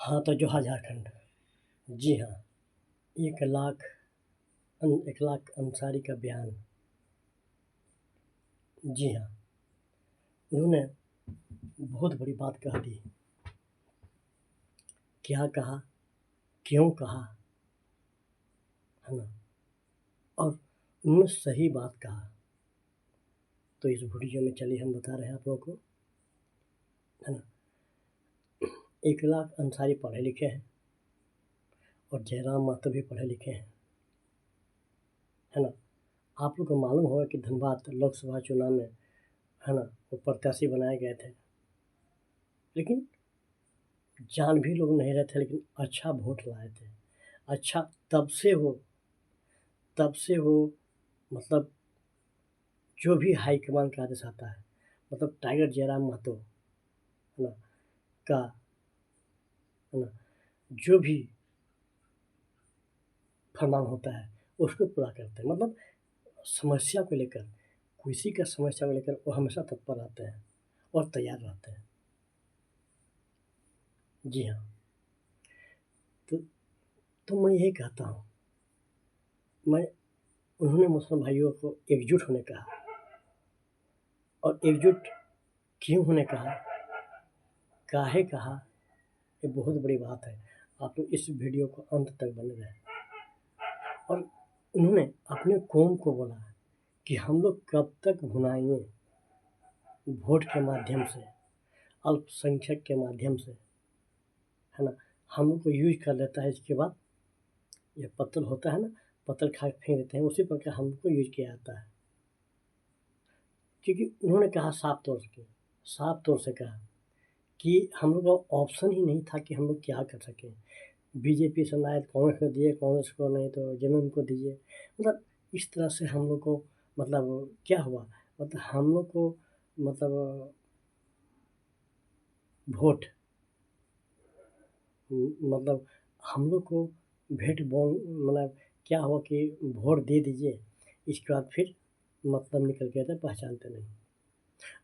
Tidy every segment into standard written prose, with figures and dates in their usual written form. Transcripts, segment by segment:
हाँ, तो जोहा झारखंड। जी हाँ, 1 लाख अंसारी का बयान। जी हाँ, उन्होंने बहुत बड़ी बात कह दी। क्या कहा, क्यों कहा, है ना? और उन्होंने सही बात कहा। तो इस वीडियो में चलिए हम बता रहे हैं आप लोगों को, है ना? 1 लाख अंसारी पढ़े लिखे हैं और जयराम महतो भी पढ़े लिखे हैं, है ना? आप लोग को मालूम होगा कि धनबाद लोकसभा चुनाव में, है ना, वो प्रत्याशी बनाए गए थे। लेकिन जान भी लोग नहीं रहे थे, लेकिन अच्छा वोट लाए थे। अच्छा तब से वो मतलब जो भी हाईकमान का आदेश आता है, मतलब टाइगर जयराम महतो, है ना, का, है ना, जो भी फरमान होता है उसको पूरा करते हैं। मतलब समस्या को लेकर, किसी का समस्या को लेकर वो हमेशा तत्पर रहते हैं और तैयार रहते हैं। जी हाँ, तो मैं यही कहता हूँ, उन्होंने मुसलमान भाइयों को एकजुट होने कहा, और एकजुट क्यों होने कहा, काहे कहा, ये बहुत बड़ी बात है। आप लोग इस वीडियो को अंत तक बने रहें। और उन्होंने अपने कौम को बोला कि हम लोग कब तक भुनाएंगे वोट के माध्यम से, अल्पसंख्यक के माध्यम से, है ना? हम लोग को यूज कर लेता है। इसके बाद ये पत्तल होता है ना, पत्तल खा फेंक देते हैं, उसी प्रकार हमको यूज किया जाता है। क्योंकि उन्होंने कहा साफ तौर से कहा कि हम लोग का ऑप्शन ही नहीं था कि हम लोग क्या कर सकें। बीजेपी से ना कांग्रेस को दिए, कांग्रेस को नहीं तो जेएमएम को दीजिए। मतलब इस तरह से हम लोग को, मतलब क्या हुआ, मतलब हम लोग को, मतलब वोट, मतलब हम लोग को मतलब क्या हुआ कि वोट दे दीजिए, इसके बाद फिर मतलब निकल गया था, पहचानते नहीं।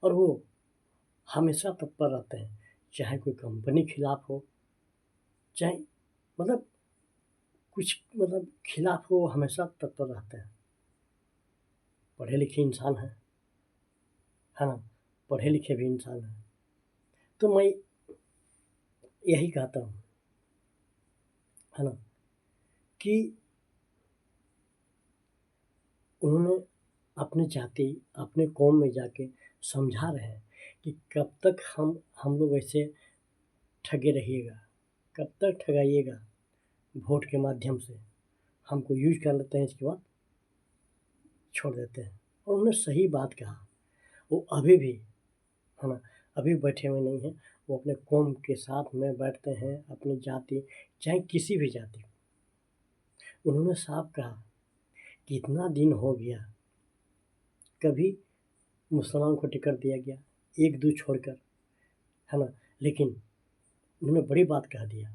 और वो हमेशा तत्पर रहते हैं, चाहे कोई कंपनी खिलाफ हो, चाहे मतलब कुछ मतलब खिलाफ हो, हमेशा तत्पर रहते हैं। पढ़े लिखे इंसान है ना? पढ़े लिखे भी इंसान हैं। तो मैं यही कहता हूँ, है ना, कि उन्होंने अपनी जाति, अपने कौम में जाके समझा रहे हैं कि कब तक हम लोग ऐसे ठगे रहिएगा, कब तक ठगाइएगा वोट के माध्यम से, हमको यूज कर लेते हैं, इसके बाद छोड़ देते हैं। और उन्होंने सही बात कहा। वो अभी भी, है ना, अभी बैठे हुए नहीं हैं, वो अपने कौम के साथ में बैठते हैं, अपनी जाति, चाहे किसी भी जाति। उन्होंने साफ कहा कि इतना दिन हो गया, कभी मुसलमान को टिकट दिया गया, एक दो छोड़कर, है ना, लेकिन उन्होंने बड़ी बात कह दिया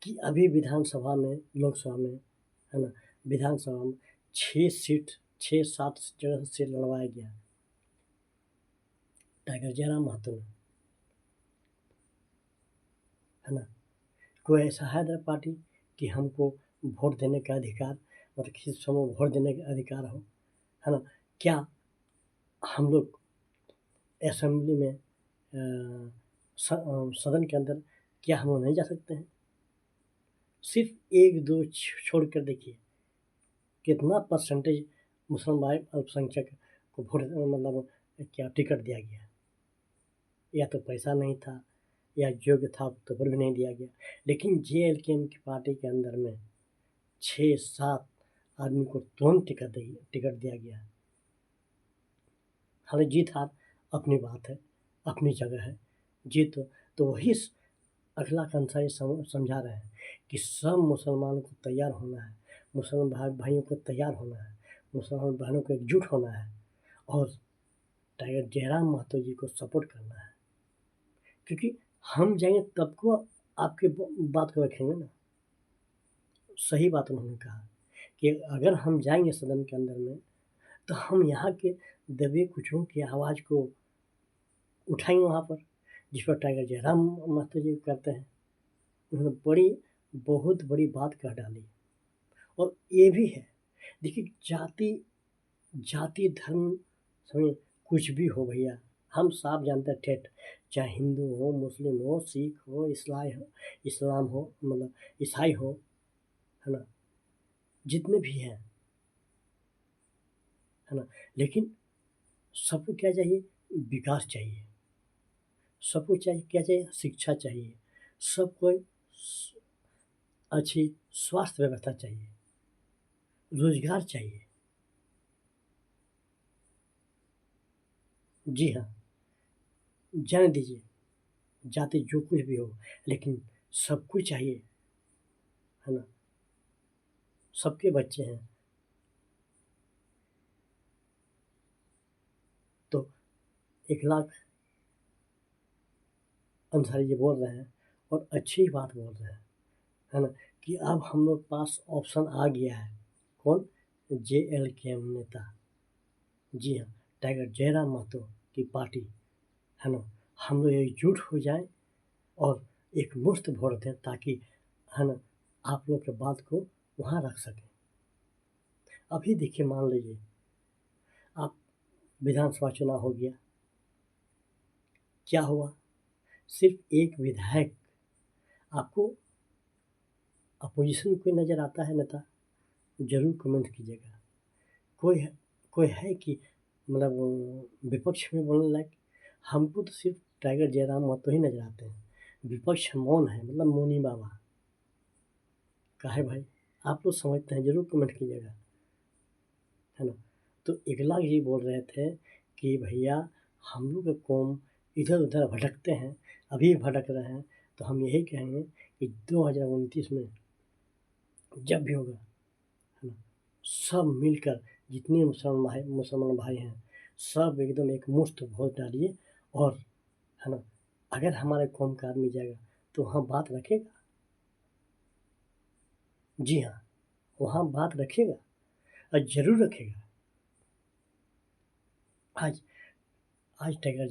कि अभी विधानसभा में, लोकसभा में, है ना, विधानसभा में 6-7 जगह से लड़वाया गया टाइगर जयराम महतो ने, है ना। कोई ऐसा है इधर पार्टी कि हमको वोट देने का अधिकार, मतलब किसी समूह वोट देने का अधिकार हो, है ना? क्या हम लोग असेंबली में, सदन के अंदर, क्या हम लोग नहीं जा सकते हैं? सिर्फ एक दो छोड़ कर देखिए कितना परसेंटेज मुसलमान भाई अल्पसंख्यक को वोट, मतलब क्या टिकट दिया गया। या तो पैसा नहीं था, या योग्य था तो फिर भी नहीं दिया गया। लेकिन JLKM की पार्टी के अंदर में 6-7 आदमी को तुरंत टिकट दिया गया। हालांकि जीत हार अपनी बात है, अपनी जगह है। जीत तो वही अखलाक अंसारी समझा रहे हैं कि सब मुसलमानों को तैयार होना है, मुसलमान भाइयों को तैयार होना है, मुसलमान बहनों को एकजुट होना है, और टाइगर जयराम महतो जी को सपोर्ट करना है। क्योंकि हम जाएंगे तब को आपके बात को रखेंगे ना। सही बात उन्होंने कहा कि अगर हम जाएंगे सदन के अंदर में, तो हम यहाँ के दबे कुचलों की आवाज़ को उठाएंगे वहाँ पर, जिस पर टाइगर जयराम महतो जी करते हैं, उन्होंने बहुत बड़ी बात कह डाली। और ये भी है, देखिए जाति धर्म समझ कुछ भी हो भैया, हम साफ जानते हैं ठेठ, चाहे हिंदू हो, मुस्लिम हो, सिख हो, इस्लाम हो, मतलब ईसाई हो, है ना, जितने भी हैं, है ना, लेकिन सबको क्या चाहिए? विकास चाहिए। सबको चाहिए क्या चाहिए? शिक्षा चाहिए। सबको अच्छी स्वास्थ्य व्यवस्था चाहिए, रोजगार चाहिए। जी हाँ, जाने दीजिए जाति जो कुछ भी हो, लेकिन सबको चाहिए, है ना, सबके बच्चे हैं। तो 1 लाख अंसारी जी बोल रहे हैं और अच्छी बात बोल रहे हैं, है ना, कि अब हम लोग पास ऑप्शन आ गया है। कौन? JLKM नेता, जी हाँ, टाइगर जयराम महतो की पार्टी, है ना, हम लोग एकजुट हो जाएं और एक मुश्त वोट दें, ताकि, है ना, आप लोग के बात को वहाँ रख सकें। अभी देखिए, मान लीजिए आप विधानसभा चुनाव हो गया, क्या हुआ? सिर्फ एक विधायक आपको अपोजिशन में कोई नज़र आता है नेता? जरूर कमेंट कीजिएगा। कोई है कि मतलब विपक्ष में बोलने लायक? हमको तो सिर्फ टाइगर जयराम महतो ही नजर आते हैं। विपक्ष मौन है, मतलब मौनी बाबा। काहे भाई? आप लोग समझते हैं, जरूर कमेंट कीजिएगा, है ना। तो 1 लाख जी बोल रहे थे कि भैया हम लोग का कौम इधर उधर भटकते हैं, अभी भटक रहे हैं, तो हम यही कहेंगे कि 2029 में जब भी होगा, है ना, सब मिलकर, जितने मुसलमान भाई हैं, सब एकदम एक मुश्त वोट डालिए। और, है ना, अगर हमारे कौम का आदमी जाएगा तो वहाँ बात रखेगा। जी हाँ, वहाँ बात रखेगा और ज़रूर रखेगा। आज आज टाइगर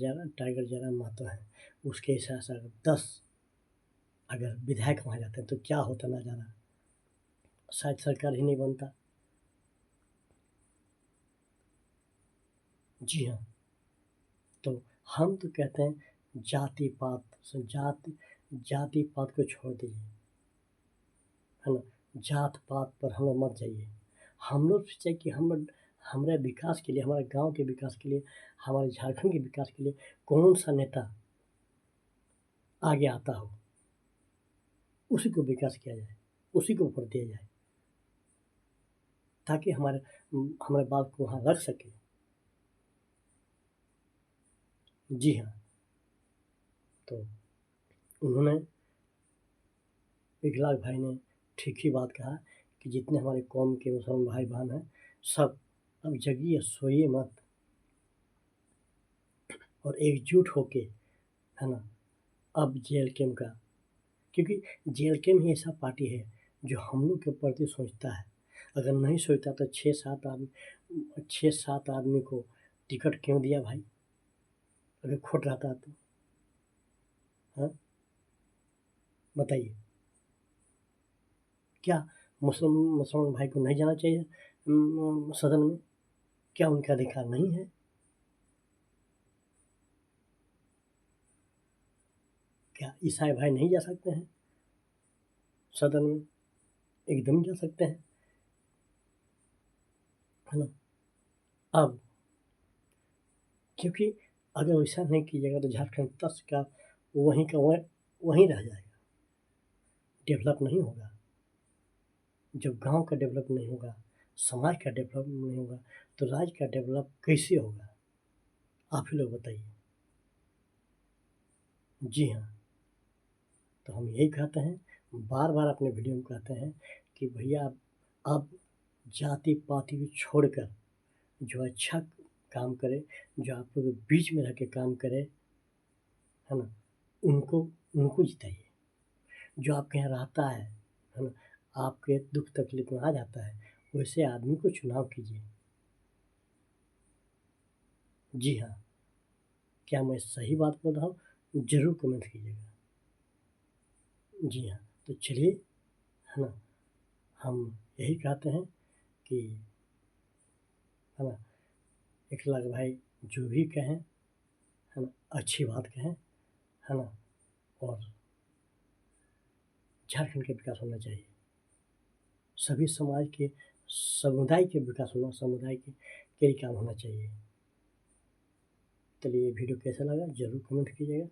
जयराम महतो है, उसके हिसाब से अगर 10 अगर विधायक वहाँ जाते हैं तो क्या होता नज़ारा? शायद सरकार ही नहीं बनता। जी हाँ, तो हम तो कहते हैं जाति पात को छोड़ दीजिए, है ना, जात पात पर हम लोग मत जाइए। हम लोग सोचे कि हमारे विकास के लिए, हमारे गांव के विकास के लिए, हमारे झारखंड के विकास के लिए कौन सा नेता आगे आता हो, उसी को विकास किया जाए, उसी को वोट दिया जाए, ताकि हमारे बात को वहाँ रख सके। जी हाँ, तो उन्होंने 1 लाख भाई ने ठीक ही बात कहा कि जितने हमारे कौम के मुसलमान भाई बहन हैं, सब अब जगिए, सोइए मत, और एकजुट होके, है ना, अब JLKM का, क्योंकि JLKM ही ऐसा पार्टी है जो हम लोग के प्रति सोचता है। अगर नहीं सोचता तो 6-7 आदमी को टिकट क्यों दिया भाई? अगर खोट रहता तो, हाँ, बताइए, क्या मुसलमान भाई को नहीं जाना चाहिए सदन में? क्या उनका अधिकार नहीं है? क्या ईसाई भाई नहीं जा सकते हैं सदन में? एकदम जा सकते हैं, है ना। अब क्योंकि अगर वैसा नहीं कीजिएगा तो झारखंड तस का वहीं रह जाएगा, डेवलप नहीं होगा। जब गांव का डेवलप नहीं होगा, समाज का डेवलप नहीं होगा, तो राज्य का डेवलप कैसे होगा? आप ही लोग बताइए। जी हाँ, तो हम यही कहते हैं, बार बार अपने वीडियो में कहते हैं कि भैया अब जाति पाति को छोड़कर जो अच्छा काम करे, जो आप लोग के बीच में रह के काम करे, है ना, उनको उनको जिताइए। जो आपके यहाँ रहता है ना, आपके दुख तकलीफ में आ जाता है, वैसे आदमी को चुनाव कीजिए। जी हाँ, क्या मैं सही बात बोल रहा हूँ? ज़रूर कमेंट कीजिएगा। जी हाँ, तो चलिए, है ना, हम यही कहते हैं कि, है ना, इखलाक भाई जो भी कहें, है ना, अच्छी बात कहें, है ना, और झारखंड का विकास होना चाहिए। सभी समाज के, समुदाय के विकास होना, समुदाय के लिए काम होना चाहिए। चलिए, ये वीडियो कैसा लगा ज़रूर कमेंट कीजिएगा।